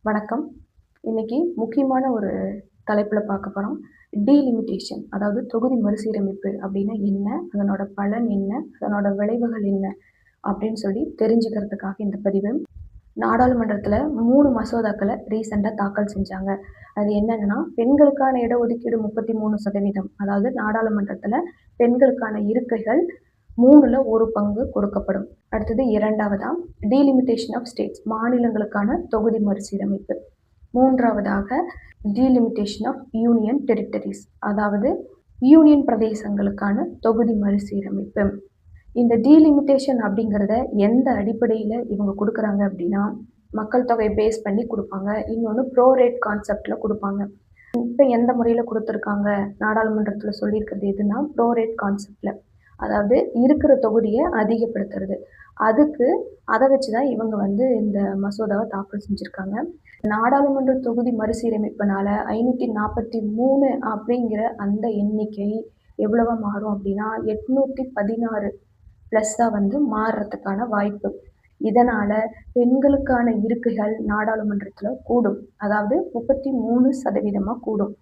வணக்கம். இன்னைக்கு முக்கியமான ஒரு தலைப்புல பார்க்க போறோம். டீலிமிட்டேஷன் அதாவது தொகுதி மறுசீரமைப்பு அப்படின்னா என்ன? அதனோட பலன் என்ன? அதனோட விளைவுகள் என்ன? அப்படின்னு சொல்லி தெரிஞ்சுக்கிறதுக்காக இந்த பதிவு. நாடாளுமன்றத்துல 3 மசோதாக்கள ரீசென்ட்டா தாக்கல் செஞ்சாங்க. அது என்னன்னா, பெண்களுக்கான இடஒதுக்கீடு 33% அதாவது நாடாளுமன்றத்துல பெண்களுக்கான இருக்கைகள் 3ல 1 பங்கு கொடுக்கப்படும். அடுத்தது 2வதா டீலிமிட்டேஷன் ஆஃப் ஸ்டேட்ஸ் மாநிலங்களுக்கான தொகுதி மறுசீரமைப்பு. 3வதாக டீலிமிட்டேஷன் ஆஃப் யூனியன் டெரிட்டரிஸ் அதாவது யூனியன் பிரதேசங்களுக்கான தொகுதி மறுசீரமைப்பு. இந்த டீலிமிட்டேஷன் அப்படிங்கிறத எந்த அடிப்படையில இவங்க குடுக்குறாங்க அப்படின்னா, மக்கள் தொகை பேஸ் பண்ணி குடுப்பாங்க. இன்னொன்னு ப்ரோரேட் கான்செப்ட்ல குடுப்பாங்க. இப்ப எந்த முறையில குடுத்துருக்காங்க? நாடாளுமன்றத்துல சொல்லியிருக்கிறது எதுன்னா, ப்ரோரேட் கான்செப்ட்ல. அதாவது இருக்கிற தொகுதிய அதிகப்படுத்துறது. அதுக்கு அத வச்சு தான் இவங்க இந்த மசோதாவ தாக்கல் செஞ்சிருக்காங்க. நாடாளுமன்ற தொகுதி மறுசீரமைப்புனால 543 அப்படிங்கிற அந்த எண்ணிக்கை எவ்வளவா மாறும் அப்படின்னா, 816 ப்ளஸ்ஸா மாறுறதுக்கான வாய்ப்பு. இதனால பெண்களுக்கான இருக்கைகள் நாடாளுமன்றத்துல கூடும். அதாவது 33% கூடும்.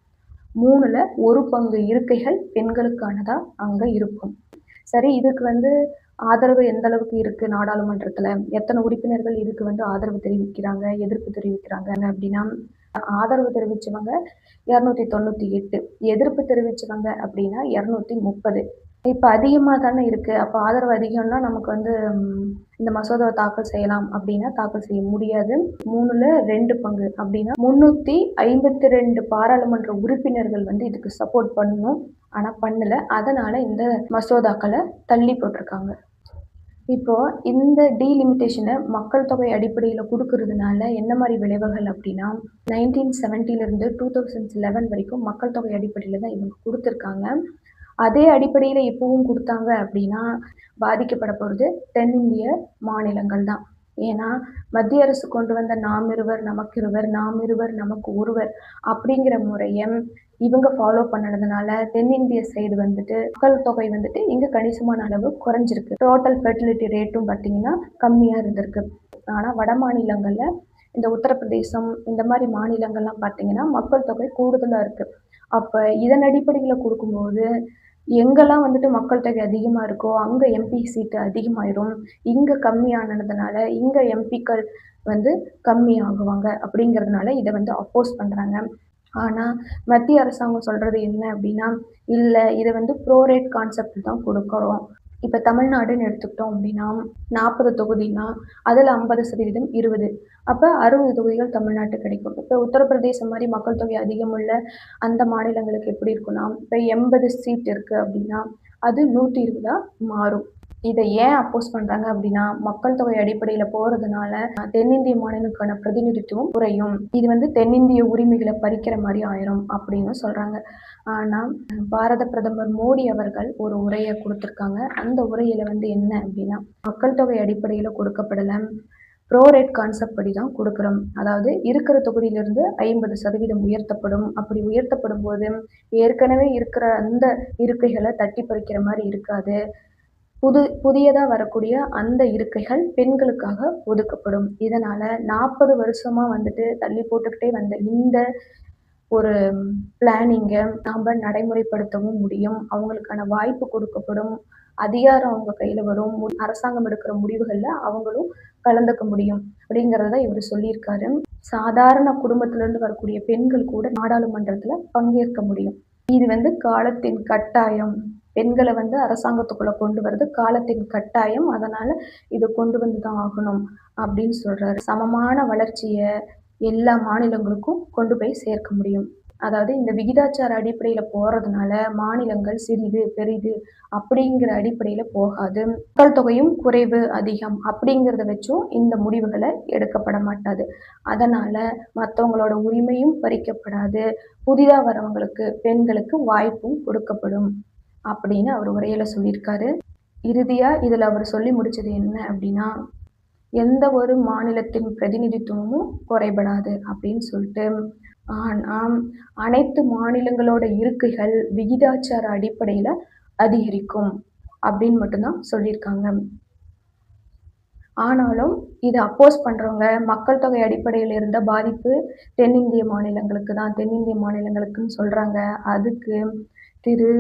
3ல 1 பங்கு இருக்கைகள் பெண்களுக்கானதா அங்க இருக்கும். சரி, இதுக்கு ஆதரவு எந்த அளவுக்கு இருக்கு நாடாளுமன்றத்துல? எத்தனை உறுப்பினர்கள் இதுக்கு ஆதரவு தெரிவிக்கிறாங்க, எதிர்ப்பு தெரிவிக்கிறாங்க அப்படின்னா, ஆதரவு தெரிவிச்சவங்க 298, எதிர்ப்பு தெரிவிச்சவங்க அப்படின்னா 230. இப்ப அதிகமா தானே இருக்கு. அப்ப ஆதரவு அதிகம்னா நமக்கு இந்த மசோதாவை தாக்கல் செய்யலாம் அப்படின்னா தாக்கல் செய்ய முடியாது. 3ல 2 பங்கு அப்படின்னா 352 பாராளுமன்ற உறுப்பினர்கள் இதுக்கு சப்போர்ட் பண்ணணும். ஆனா பண்ணல. அதனால இந்த மசோதாக்கள தள்ளி போட்டிருக்காங்க. இப்போ இந்த டீலிமிட்டேஷன மக்கள் தொகை அடிப்படையில குடுக்கறதுனால என்ன மாரி விளைவுகள் அப்படின்னா, 1970ல இருந்து 2011 வரைக்கும் மக்கள் தொகை அடிப்படையில தான் இவங்க குடுத்துருக்காங்க. அதே அடிப்படையில இப்பவும் குடுத்தாங்க அப்படின்னா, பாதிக்கப்பட போறது தென்னிந்திய மாநிலங்கள் தான். ஏன்னா, மத்திய அரசு கொண்டு வந்த நாம் இருவர் நமக்கிருவர், நாம் இருவர் நமக்கு ஒருவர் அப்படிங்கிற முறைய இவங்க ஃபாலோ பண்ணதுனால, தென்னிந்திய சைடு மக்கள் தொகை இங்க கணிசமான அளவு குறைஞ்சிருக்கு. டோட்டல் ஃபெர்டிலிட்டி ரேட்டும் பார்த்தீங்கன்னா, கம்மியா இருந்திருக்கு. ஆனா, வட மாநிலங்கள்ல இந்த உத்தரப்பிரதேசம் இந்த மாரி மாநிலங்கள்லாம் பார்த்தீங்கன்னா, மக்கள் தொகை கூடுதலா இருக்கு. அப்ப இதன் அடிப்படையில குடுக்கும்போது, எங்கெல்லாம் மக்கள் தொகை அதிகமா இருக்கோ, அங்க எம்பி சீட்டு அதிகமாயிரும். இங்க கம்மியானதுனால, இங்க எம்பிக்கள் கம்மியாகுவாங்க அப்படிங்கிறதுனால இத அப்போஸ் பண்றாங்க. ஆனா, மத்திய அரசாங்கம் சொல்றது என்ன அப்படின்னா, இல்ல இத ப்ரோரேட் கான்செப்ட் தான் குடுக்குறோம். இப்ப தமிழ்நாடுன்னு எடுத்துக்கிட்டோம் அப்படின்னா, 40 தொகுதின்னா, அதுல 50% 20. அப்ப 60 தொகுதிகள் தமிழ்நாட்டுக்கு கிடைக்கும். இப்ப உத்தரப்பிரதேசம் மாரி மக்கள் தொகை அதிகமுள்ள அந்த மாநிலங்களுக்கு எப்படி இருக்கும்னா, இப்ப 80 சீட் இருக்கு அப்படின்னா, அது 120ஆ மாறும். இத ஏன் அப்போஸ் பண்றாங்க அப்படின்னா, மக்கள் தொகை அடிப்படையில போறதுனால, தென்னிந்திய மாநிலங்களுக்கான பிரதிநிதித்துவம் குறையும். இது தென்னிந்திய உரிமைகள பறிக்கிற மாரி ஆயிரும் அப்படின்னு சொல்றாங்க. ஆனா, பாரத பிரதமர் மோடி அவர்கள் ஒரு உரைய குடுத்திருக்காங்க. அந்த உரையில என்ன அப்படின்னா, மக்கள் தொகை அடிப்படையில கொடுக்கப்படல. ப்ரோரேட் கான்செப்ட் படி தான் குடுக்குறோம். அதாவது இருக்கிற தொகுதியிலிருந்து 50% உயர்த்தப்படும். அப்படி உயர்த்தப்படும்போது, ஏற்கனவே இருக்கிற அந்த இருக்கைகள தட்டி பறிக்கிற மாரி இருக்காது. புதியதா வரக்கூடிய அந்த இருக்கைகள் பெண்களுக்காக ஒதுக்கப்படும். இதனால 40 வருஷமா தள்ளி போட்டுக்கிட்டே வந்த இந்த ஒரு பிளானிங்க நாம நடைமுறைப்படுத்தவும் முடியும். அவங்களுக்கான வாய்ப்பு கொடுக்கப்படும். அதிகாரம் அவங்க கையில வரும். அரசாங்கம் எடுக்கிற முடிவுகள்ல அவங்களும் கலந்துக்க முடியும். அப்படிங்கிறத இவரு சொல்லியிருக்காரு. சாதாரண குடும்பத்திலிருந்து வரக்கூடிய பெண்கள் கூட நாடாளுமன்றத்துல பங்கேற்க முடியும். இது காலத்தின் கட்டாயம். பெண்கள அரசாங்கத்துக்குள்ள கொண்டு வரது காலத்தின் கட்டாயம். அதனால இத கொண்டு வந்து தான் ஆகணும் அப்படின்னு சொல்றாரு. சமமான வளர்ச்சிய எல்லா மாநிலங்களுக்கும் கொண்டு போய் சேர்க்க முடியும். அதாவது இந்த விகிதாச்சார அடிப்படையில போறதுனால மாநிலங்கள் சிறிது, பெரிது அப்படிங்கிற அடிப்படையில போகாது. மக்கள் தொகையும் குறைவு, அதிகம் அப்படிங்கிறத வச்சும் இந்த முடிவுகள எடுக்கப்பட மாட்டாது. அதனால மத்தவங்களோட உரிமையும் பறிக்கப்படாது. புதிதா வரவங்களுக்கு, பெண்களுக்கு வாய்ப்பும் கொடுக்கப்படும் அப்படின்னு அவர் உரையில சொல்லியிருக்காரு. இறுதியா இதுல அவர் சொல்லி முடிச்சது என்ன அப்படின்னா, எந்த ஒரு மாநிலத்தின் பிரதிநிதித்துவமும் குறைபடாது அப்படின்னு சொல்லிட்டு, ஆனா அனைத்து மாநிலங்களோட இருக்கைகள் விகிதாச்சார அடிப்படையில அதிகரிக்கும் அப்படின்னு மட்டும் தான் சொல்லியிருக்காங்க. ஆனாலும் இத அப்போஸ் பண்றவங்க மக்கள் தொகை அடிப்படையில இருந்த பாதிப்பு தென்னிந்திய மாநிலங்களுக்கு தான், தென்னிந்திய மாநிலங்களுக்குன்னு சொல்றாங்க. அதுக்கு திரு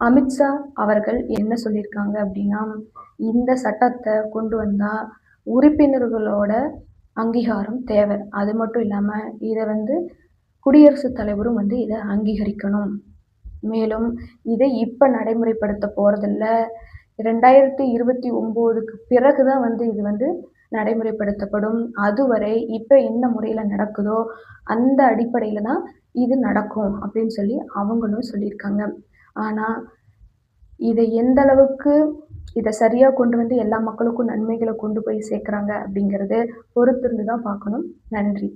அமித்ஷா அவர்கள் என்ன சொல்லியிருக்காங்க அப்படின்னா, இந்த சட்டத்த கொண்டு வந்தா உறுப்பினர்களோட அங்கீகாரம் தேவை. அது மட்டும் இல்லாம இத வந்து குடியரசுத் தலைவரும் வந்து இத அங்கீகரிக்கணும். மேலும் இதை இப்ப நடைமுறைப்படுத்த போறதில்ல. 2029க்கு பிறகு தான் வந்து இது வந்து நடைமுறைப்படுத்தப்படும். அதுவரை இப்ப என்ன முறையில நடக்குதோ, அந்த அடிப்படையில தான் இது நடக்கும் அப்படின்னு சொல்லி அவங்களும் சொல்லியிருக்காங்க. ஆனா, இத எந்த அளவுக்கு இத சரியா கொண்டு வந்து எல்லா மக்களுக்கும் நன்மைகள கொண்டு போய் சேர்க்குறாங்க அப்படிங்கிறது பொறுத்திருந்து தான் பார்க்கணும். நன்றி.